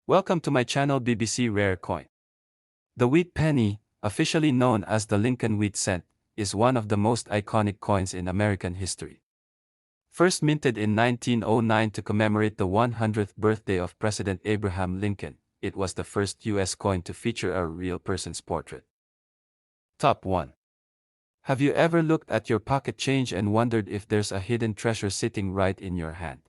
Welcome to my channel BBC Rare Coin. The Wheat Penny, officially known as the Lincoln Wheat Cent, is one of the most iconic coins in American history. First minted in 1909 to commemorate the 100th birthday of President Abraham Lincoln, it was the first U.S. coin to feature a real person's portrait. Top 1. Have you ever looked at your pocket change and wondered if there's a hidden treasure sitting right in your hand?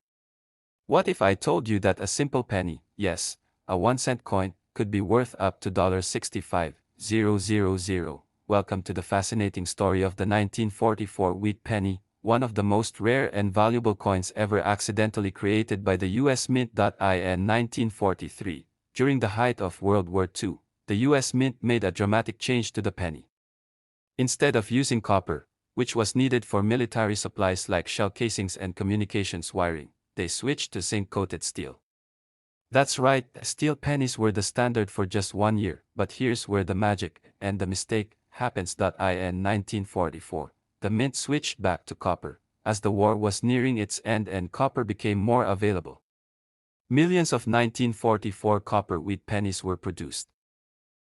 What if I told you that a simple penny, yes, a 1-cent coin, could be worth up to $65,000? Welcome to the fascinating story of the 1944 Wheat Penny, one of the most rare and valuable coins ever accidentally created by the U.S. Mint. In 1943, during the height of World War II, the U.S. Mint made a dramatic change to the penny. Instead of using copper, which was needed for military supplies like shell casings and communications wiring, they switched to zinc-coated steel. That's right, steel pennies were the standard for just 1 year, but here's where the magic and the mistake happens. In 1944, the mint switched back to copper, as the war was nearing its end and copper became more available. Millions of 1944 copper wheat pennies were produced.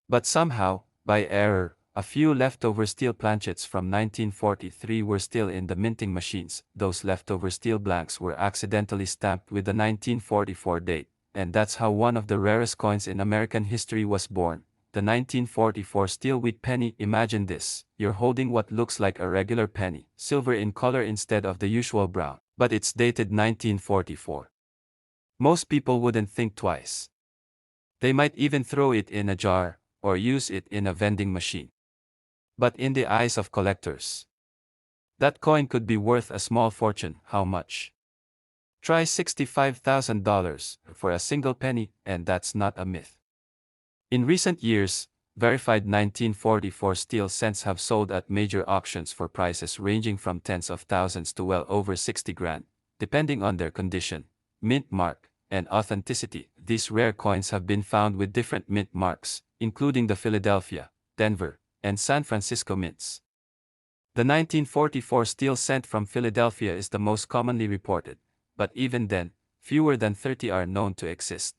But somehow, by error, a few leftover steel planchets from 1943 were still in the minting machines. Those leftover steel blanks were accidentally stamped with the 1944 date, and that's how one of the rarest coins in American history was born, the 1944 steel wheat penny. Imagine this, you're holding what looks like a regular penny, silver in color instead of the usual brown, but it's dated 1944. Most people wouldn't think twice. They might even throw it in a jar, or use it in a vending machine. But in the eyes of collectors, that coin could be worth a small fortune. How much? Try $65,000 for a single penny, and that's not a myth. In recent years, verified 1944 steel cents have sold at major auctions for prices ranging from tens of thousands to well over 60 grand, depending on their condition, mint mark, and authenticity. These rare coins have been found with different mint marks, including the Philadelphia, Denver, and San Francisco mints. The 1944 steel cent from Philadelphia is the most commonly reported, but even then, fewer than 30 are known to exist.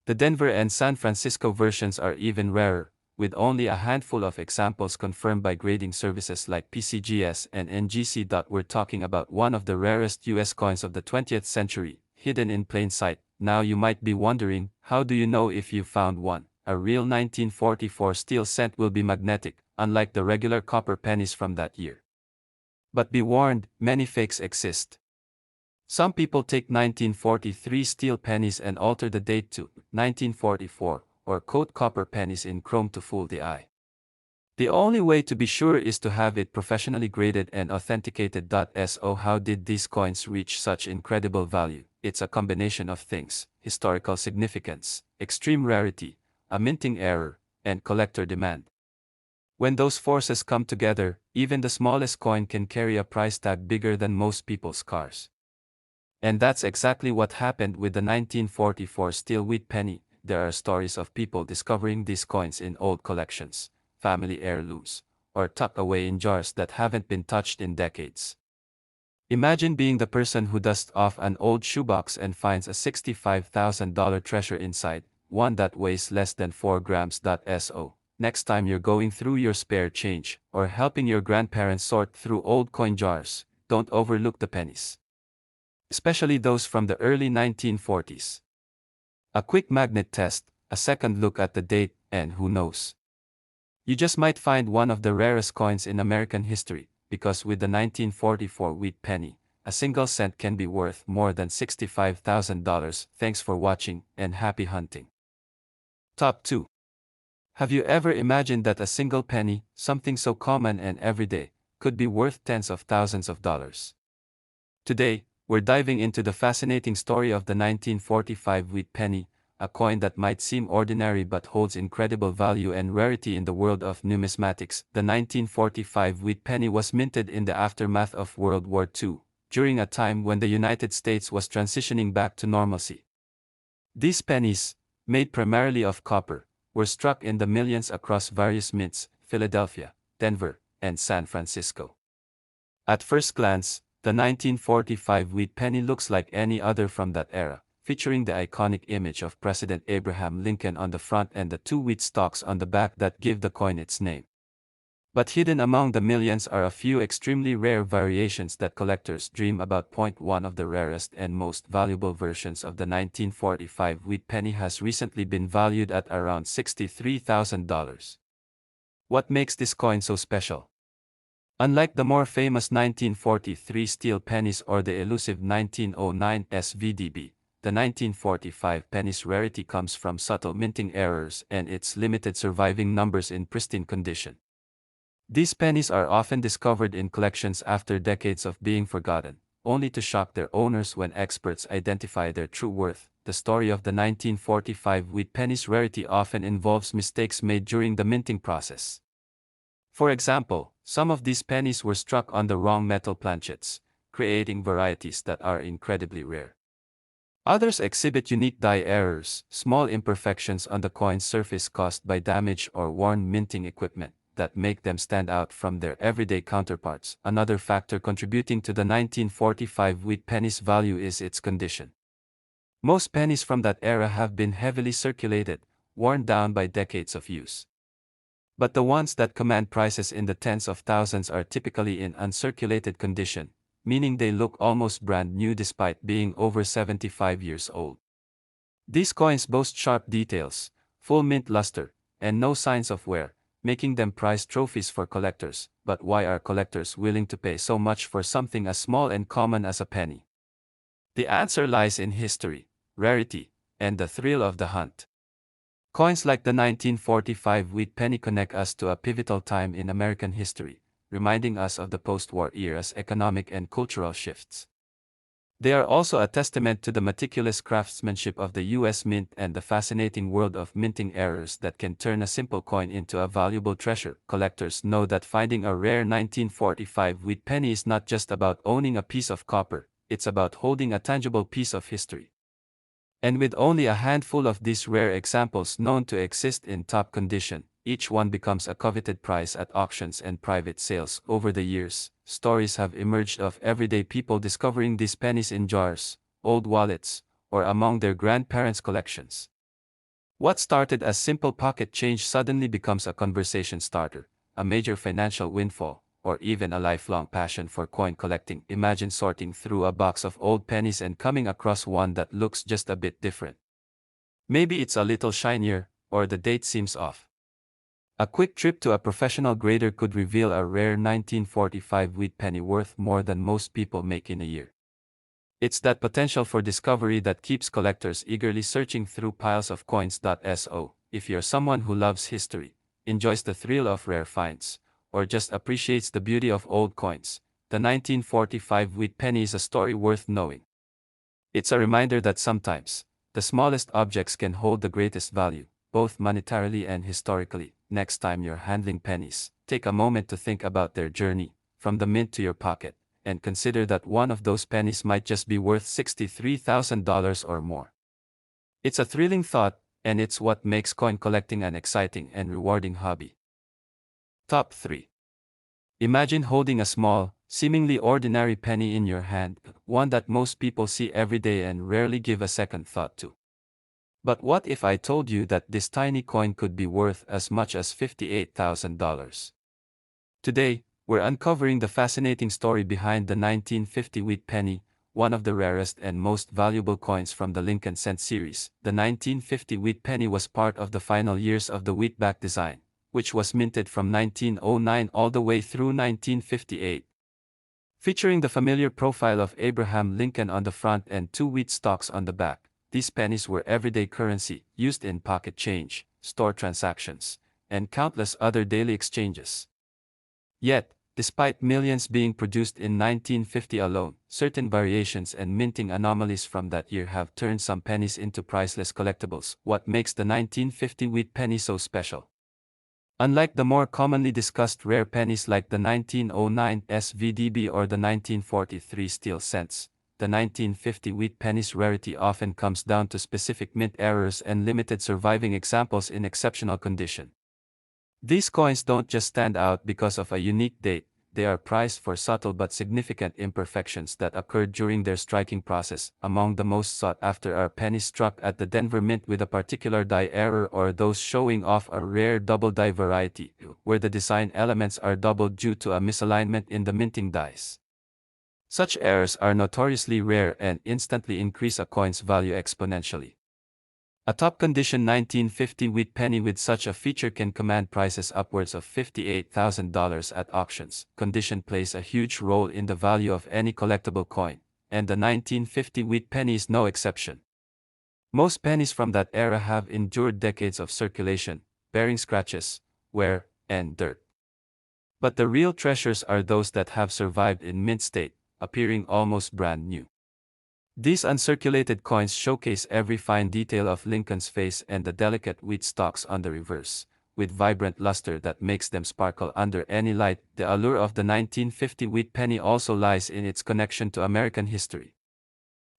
The Denver and San Francisco versions are even rarer, with only a handful of examples confirmed by grading services like PCGS and NGC. We're talking about one of the rarest US coins of the 20th century, hidden in plain sight. Now you might be wondering, how do you know if you found one? A real 1944 steel cent will be magnetic, unlike the regular copper pennies from that year. But be warned, many fakes exist. Some people take 1943 steel pennies and alter the date to 1944, or coat copper pennies in chrome to fool the eye. The only way to be sure is to have it professionally graded and authenticated. So how did these coins reach such incredible value? It's a combination of things: historical significance, extreme rarity, a minting error, and collector demand. When those forces come together, even the smallest coin can carry a price tag bigger than most people's cars. And that's exactly what happened with the 1944 steel wheat penny. There are stories of people discovering these coins in old collections, family heirlooms, or tucked away in jars that haven't been touched in decades. Imagine being the person who dusts off an old shoebox and finds a $65,000 treasure inside, one that weighs less than 4 grams. So, next time you're going through your spare change, or helping your grandparents sort through old coin jars, don't overlook the pennies. Especially those from the early 1940s. A quick magnet test, a second look at the date, and who knows? You just might find one of the rarest coins in American history, because with the 1944 wheat penny, a single cent can be worth more than $65,000. Thanks for watching, and happy hunting. Top 2. Have you ever imagined that a single penny, something so common and everyday, could be worth tens of thousands of dollars? Today, we're diving into the fascinating story of the 1945 wheat penny, a coin that might seem ordinary but holds incredible value and rarity in the world of numismatics. The 1945 wheat penny was minted in the aftermath of World War II, during a time when the United States was transitioning back to normalcy. These pennies, made primarily of copper, were struck in the millions across various mints, Philadelphia, Denver, and San Francisco. At first glance, the 1945 wheat penny looks like any other from that era, featuring the iconic image of President Abraham Lincoln on the front and the two wheat stalks on the back that give the coin its name. But hidden among the millions are a few extremely rare variations that collectors dream about. One of the rarest and most valuable versions of the 1945 wheat penny has recently been valued at around $63,000. What makes this coin so special? Unlike the more famous 1943 steel pennies or the elusive 1909 SVDB, the 1945 penny's rarity comes from subtle minting errors and its limited surviving numbers in pristine condition. These pennies are often discovered in collections after decades of being forgotten, only to shock their owners when experts identify their true worth. The story of the 1945 wheat penny's rarity often involves mistakes made during the minting process. For example, some of these pennies were struck on the wrong metal planchets, creating varieties that are incredibly rare. Others exhibit unique die errors, small imperfections on the coin's surface caused by damage or worn minting equipment that make them stand out from their everyday counterparts. Another factor contributing to the 1945 wheat penny's value is its condition. Most pennies from that era have been heavily circulated, worn down by decades of use. But the ones that command prices in the tens of thousands are typically in uncirculated condition, meaning they look almost brand new despite being over 75 years old. These coins boast sharp details, full mint luster, and no signs of wear, making them prized trophies for collectors. But why are collectors willing to pay so much for something as small and common as a penny? The answer lies in history, rarity, and the thrill of the hunt. Coins like the 1945 wheat penny connect us to a pivotal time in American history, reminding us of the post-war era's economic and cultural shifts. They are also a testament to the meticulous craftsmanship of the U.S. Mint and the fascinating world of minting errors that can turn a simple coin into a valuable treasure. Collectors know that finding a rare 1945 wheat penny is not just about owning a piece of copper, it's about holding a tangible piece of history. And with only a handful of these rare examples known to exist in top condition, each one becomes a coveted prize at auctions and private sales. Over the years, stories have emerged of everyday people discovering these pennies in jars, old wallets, or among their grandparents' collections. What started as simple pocket change suddenly becomes a conversation starter, a major financial windfall, or even a lifelong passion for coin collecting. Imagine sorting through a box of old pennies and coming across one that looks just a bit different. Maybe it's a little shinier, or the date seems off. A quick trip to a professional grader could reveal a rare 1945 wheat penny worth more than most people make in a year. It's that potential for discovery that keeps collectors eagerly searching through piles of coins. So, if you're someone who loves history, enjoys the thrill of rare finds, or just appreciates the beauty of old coins, the 1945 wheat penny is a story worth knowing. It's a reminder that sometimes, the smallest objects can hold the greatest value, both monetarily and historically. Next time you're handling pennies, take a moment to think about their journey, from the mint to your pocket, and consider that one of those pennies might just be worth $63,000 or more. It's a thrilling thought, and it's what makes coin collecting an exciting and rewarding hobby. Top 3. Imagine holding a small, seemingly ordinary penny in your hand, one that most people see every day and rarely give a second thought to. But what if I told you that this tiny coin could be worth as much as $58,000? Today, we're uncovering the fascinating story behind the 1950 wheat penny, one of the rarest and most valuable coins from the Lincoln Cent series. The 1950 wheat penny was part of the final years of the wheatback design, which was minted from 1909 all the way through 1958. Featuring the familiar profile of Abraham Lincoln on the front and two wheat stalks on the back, these pennies were everyday currency, used in pocket change, store transactions, and countless other daily exchanges. Yet, despite millions being produced in 1950 alone, certain variations and minting anomalies from that year have turned some pennies into priceless collectibles. What makes the 1950 wheat penny so special? Unlike the more commonly discussed rare pennies like the 1909 SVDB or the 1943 steel cents, the 1950 wheat penny's rarity often comes down to specific mint errors and limited surviving examples in exceptional condition. These coins don't just stand out because of a unique date, they are prized for subtle but significant imperfections that occurred during their striking process. Among the most sought after are pennies struck at the Denver Mint with a particular die error or those showing off a rare double die variety, where the design elements are doubled due to a misalignment in the minting dies. Such errors are notoriously rare and instantly increase a coin's value exponentially. A top-condition 1950 wheat penny with such a feature can command prices upwards of $58,000 at auctions. Condition plays a huge role in the value of any collectible coin, and the 1950 wheat penny is no exception. Most pennies from that era have endured decades of circulation, bearing scratches, wear, and dirt. But the real treasures are those that have survived in mint state, appearing almost brand new. These uncirculated coins showcase every fine detail of Lincoln's face and the delicate wheat stalks on the reverse, with vibrant luster that makes them sparkle under any light. The allure of the 1950 wheat penny also lies in its connection to American history.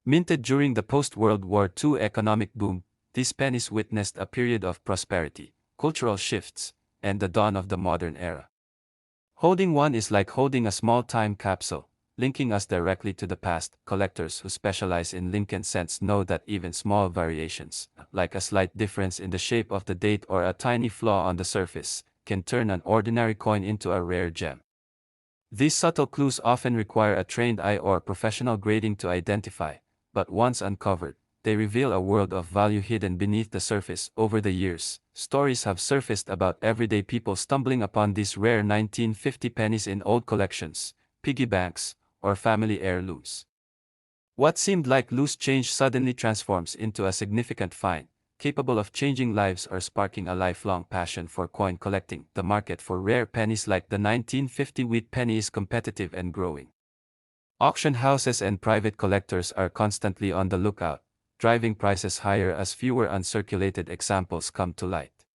Minted during the post-World War II economic boom, these pennies witnessed a period of prosperity, cultural shifts, and the dawn of the modern era. Holding one is like holding a small time capsule, linking us directly to the past. Collectors who specialize in Lincoln cents know that even small variations, like a slight difference in the shape of the date or a tiny flaw on the surface, can turn an ordinary coin into a rare gem. These subtle clues often require a trained eye or professional grading to identify, but once uncovered, they reveal a world of value hidden beneath the surface. Over the years, stories have surfaced about everyday people stumbling upon these rare 1950 pennies in old collections, piggy banks, or family heirlooms. What seemed like loose change suddenly transforms into a significant find, capable of changing lives or sparking a lifelong passion for coin collecting. The market for rare pennies like the 1950 wheat penny is competitive and growing. Auction houses and private collectors are constantly on the lookout, driving prices higher as fewer uncirculated examples come to light.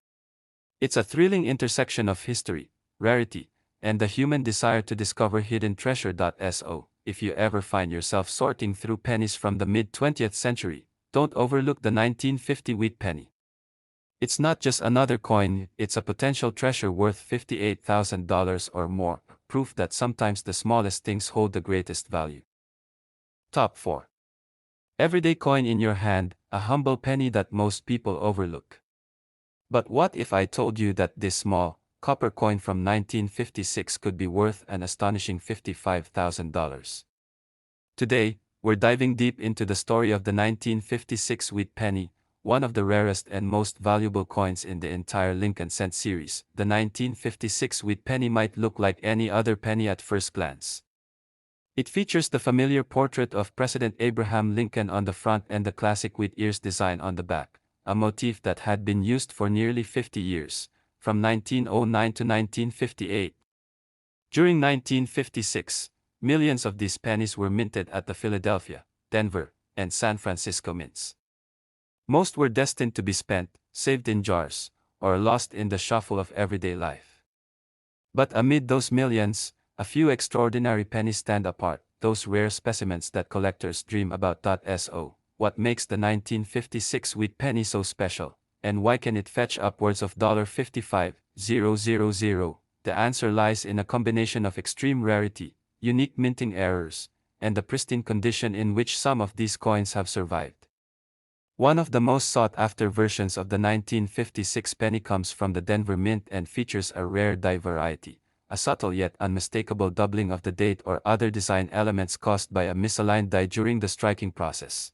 It's a thrilling intersection of history, rarity, and the human desire to discover hidden treasure. So, if you ever find yourself sorting through pennies from the mid-20th century, don't overlook the 1950 wheat penny. It's not just another coin, it's a potential treasure worth $58,000 or more, proof that sometimes the smallest things hold the greatest value. Top 4. Everyday coin in your hand, a humble penny that most people overlook. But what if I told you that this small, copper coin from 1956 could be worth an astonishing $55,000? Today, we're diving deep into the story of the 1956 wheat penny, one of the rarest and most valuable coins in the entire Lincoln cent series. The 1956 wheat penny might look like any other penny at first glance. It features the familiar portrait of President Abraham Lincoln on the front and the classic wheat ears design on the back, a motif that had been used for nearly 50 years, from 1909 to 1958. During 1956, millions of these pennies were minted at the Philadelphia, Denver, and San Francisco mints. Most were destined to be spent, saved in jars, or lost in the shuffle of everyday life. But amid those millions, a few extraordinary pennies stand apart, those rare specimens that collectors dream about. So, what makes the 1956 wheat penny so special, and why can it fetch upwards of $55,000? The answer lies in a combination of extreme rarity, unique minting errors, and the pristine condition in which some of these coins have survived. One of the most sought-after versions of the 1956 penny comes from the Denver Mint and features a rare die variety, a subtle yet unmistakable doubling of the date or other design elements caused by a misaligned die during the striking process.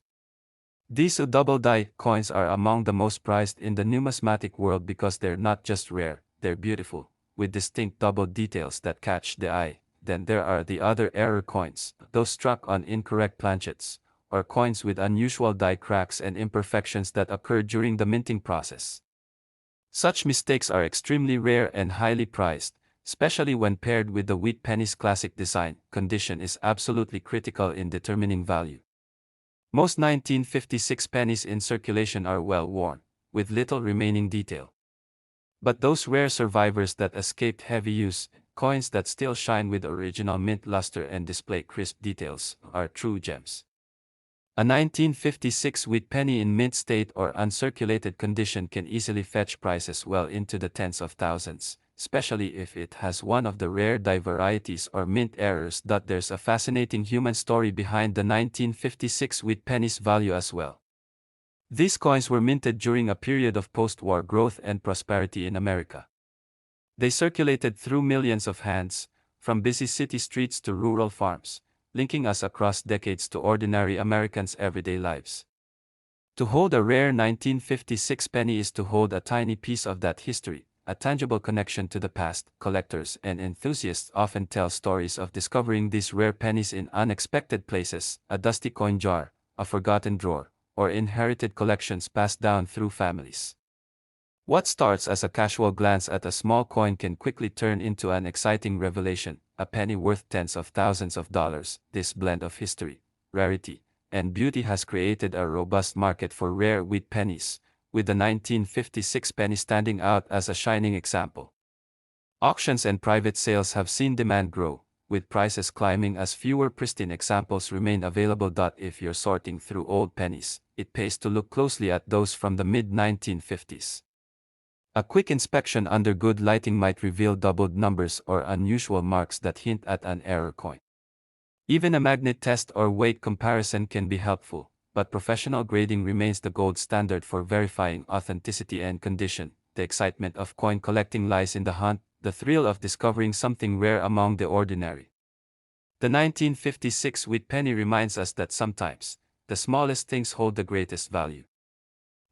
These double die coins are among the most prized in the numismatic world because they're not just rare, they're beautiful, with distinct double details that catch the eye. Then there are the other error coins, those struck on incorrect planchets, or coins with unusual die cracks and imperfections that occur during the minting process. Such mistakes are extremely rare and highly prized, especially when paired with the wheat penny's classic design. Condition is absolutely critical in determining value. Most 1956 pennies in circulation are well worn, with little remaining detail. But those rare survivors that escaped heavy use, coins that still shine with original mint luster and display crisp details, are true gems. A 1956 wheat penny in mint state or uncirculated condition can easily fetch prices well into the tens of thousands, especially if it has one of the rare die varieties or mint errors. There's a fascinating human story behind the 1956 Wheat Pennies value as well. These coins were minted during a period of post-war growth and prosperity in America. They circulated through millions of hands, from busy city streets to rural farms, linking us across decades to ordinary Americans' everyday lives. To hold a rare 1956 penny is to hold a tiny piece of that history, a tangible connection to the past. Collectors and enthusiasts often tell stories of discovering these rare pennies in unexpected places, a dusty coin jar, a forgotten drawer, or inherited collections passed down through families. What starts as a casual glance at a small coin can quickly turn into an exciting revelation, a penny worth tens of thousands of dollars. This blend of history, rarity, and beauty has created a robust market for rare wheat pennies, with the 1956 penny standing out as a shining example. Auctions and private sales have seen demand grow, with prices climbing as fewer pristine examples remain available. If you're sorting through old pennies, it pays to look closely at those from the mid-1950s. A quick inspection under good lighting might reveal doubled numbers or unusual marks that hint at an error coin. Even a magnet test or weight comparison can be helpful, but professional grading remains the gold standard for verifying authenticity and condition. The excitement of coin collecting lies in the hunt, the thrill of discovering something rare among the ordinary. The 1956 Wheat Penny reminds us that sometimes, the smallest things hold the greatest value.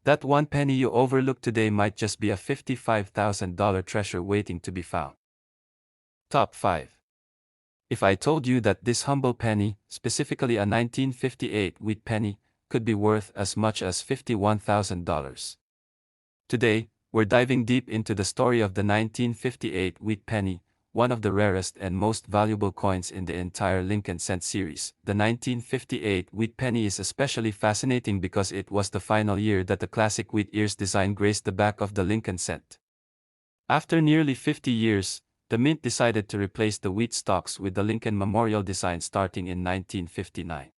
That one penny you overlook today might just be a $55,000 treasure waiting to be found. Top 5. If I told you that this humble penny, specifically a 1958 wheat penny, could be worth as much as $51,000. Today, we're diving deep into the story of the 1958 wheat penny, one of the rarest and most valuable coins in the entire Lincoln Cent series. The 1958 wheat penny is especially fascinating because it was the final year that the classic wheat ears design graced the back of the Lincoln Cent. After nearly 50 years, the Mint decided to replace the wheat stalks with the Lincoln Memorial design starting in 1959.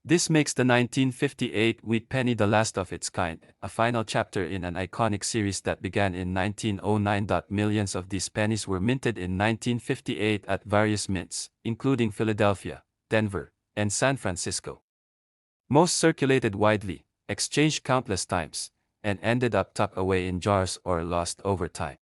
This makes the 1958 wheat penny the last of its kind, a final chapter in an iconic series that began in 1909. Millions of these pennies were minted in 1958 at various mints, including Philadelphia, Denver, and San Francisco. Most circulated widely, exchanged countless times, and ended up tucked away in jars or lost over time.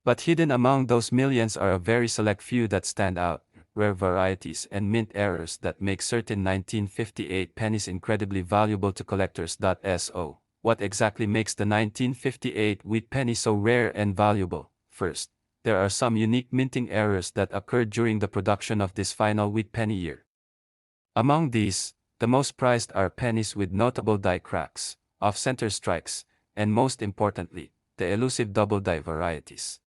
But hidden among those millions are a very select few that stand out, rare varieties and mint errors that make certain 1958 pennies incredibly valuable to collectors. So, what exactly makes the 1958 wheat penny so rare and valuable? First, there are some unique minting errors that occurred during the production of this final wheat penny year. Among these, the most prized are pennies with notable die cracks, off-center strikes, and most importantly, the elusive double die varieties.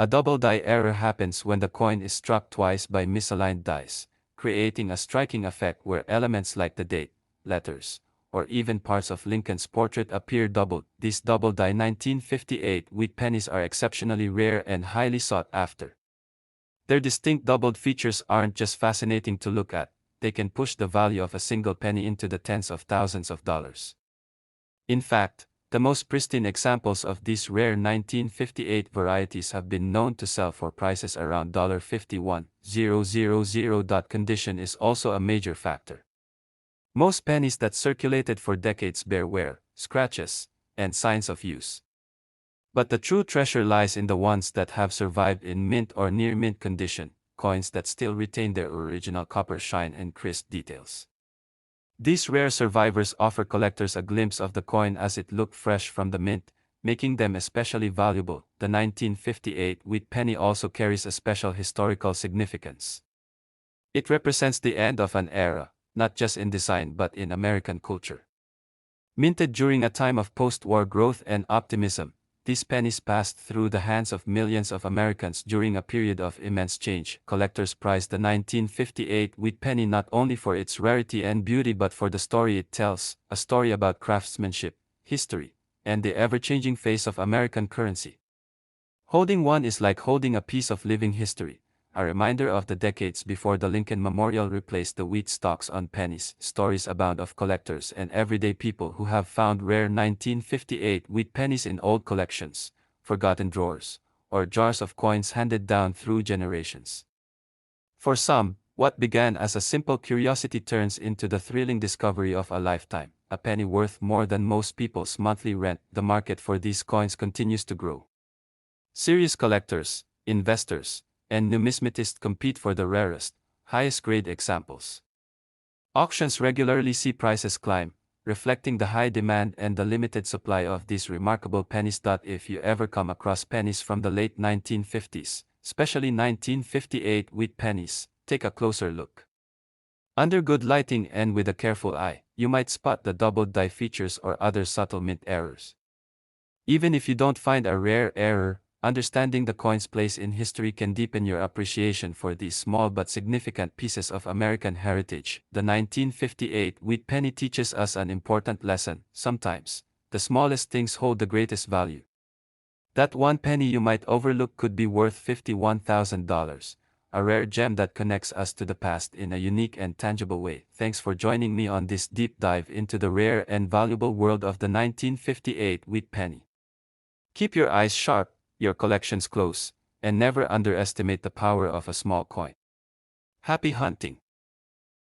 A double die error happens when the coin is struck twice by misaligned dies, creating a striking effect where elements like the date, letters, or even parts of Lincoln's portrait appear doubled. These double die 1958 wheat pennies are exceptionally rare and highly sought after. Their distinct doubled features aren't just fascinating to look at, they can push the value of a single penny into the tens of thousands of dollars. In fact, the most pristine examples of these rare 1958 varieties have been known to sell for prices around $51,000. Condition is also a major factor. Most pennies that circulated for decades bear wear, scratches, and signs of use. But the true treasure lies in the ones that have survived in mint or near mint condition, coins that still retain their original copper shine and crisp details. These rare survivors offer collectors a glimpse of the coin as it looked fresh from the mint, making them especially valuable. The 1958 wheat penny also carries a special historical significance. It represents the end of an era, not just in design but in American culture. Minted during a time of post-war growth and optimism, these pennies passed through the hands of millions of Americans during a period of immense change. Collectors prize the 1958 wheat penny not only for its rarity and beauty but for the story it tells, a story about craftsmanship, history, and the ever-changing face of American currency. Holding one is like holding a piece of living history, a reminder of the decades before the Lincoln Memorial replaced the wheat stalks on pennies. Stories abound of collectors and everyday people who have found rare 1958 wheat pennies in old collections, forgotten drawers, or jars of coins handed down through generations. For some, what began as a simple curiosity turns into the thrilling discovery of a lifetime. A penny worth more than most people's monthly rent. The market for these coins continues to grow. Serious collectors, investors, and numismatists compete for the rarest, highest grade examples. Auctions regularly see prices climb, reflecting the high demand and the limited supply of these remarkable pennies. If you ever come across pennies from the late 1950s, especially 1958 wheat pennies, take a closer look. Under good lighting and with a careful eye, you might spot the doubled die features or other subtle mint errors. Even if you don't find a rare error, understanding the coin's place in history can deepen your appreciation for these small but significant pieces of American heritage. The 1958 wheat penny teaches us an important lesson. Sometimes, the smallest things hold the greatest value. That one penny you might overlook could be worth $51,000, a rare gem that connects us to the past in a unique and tangible way. Thanks for joining me on this deep dive into the rare and valuable world of the 1958 wheat penny. Keep your eyes sharp, your collections close, and never underestimate the power of a small coin. Happy hunting!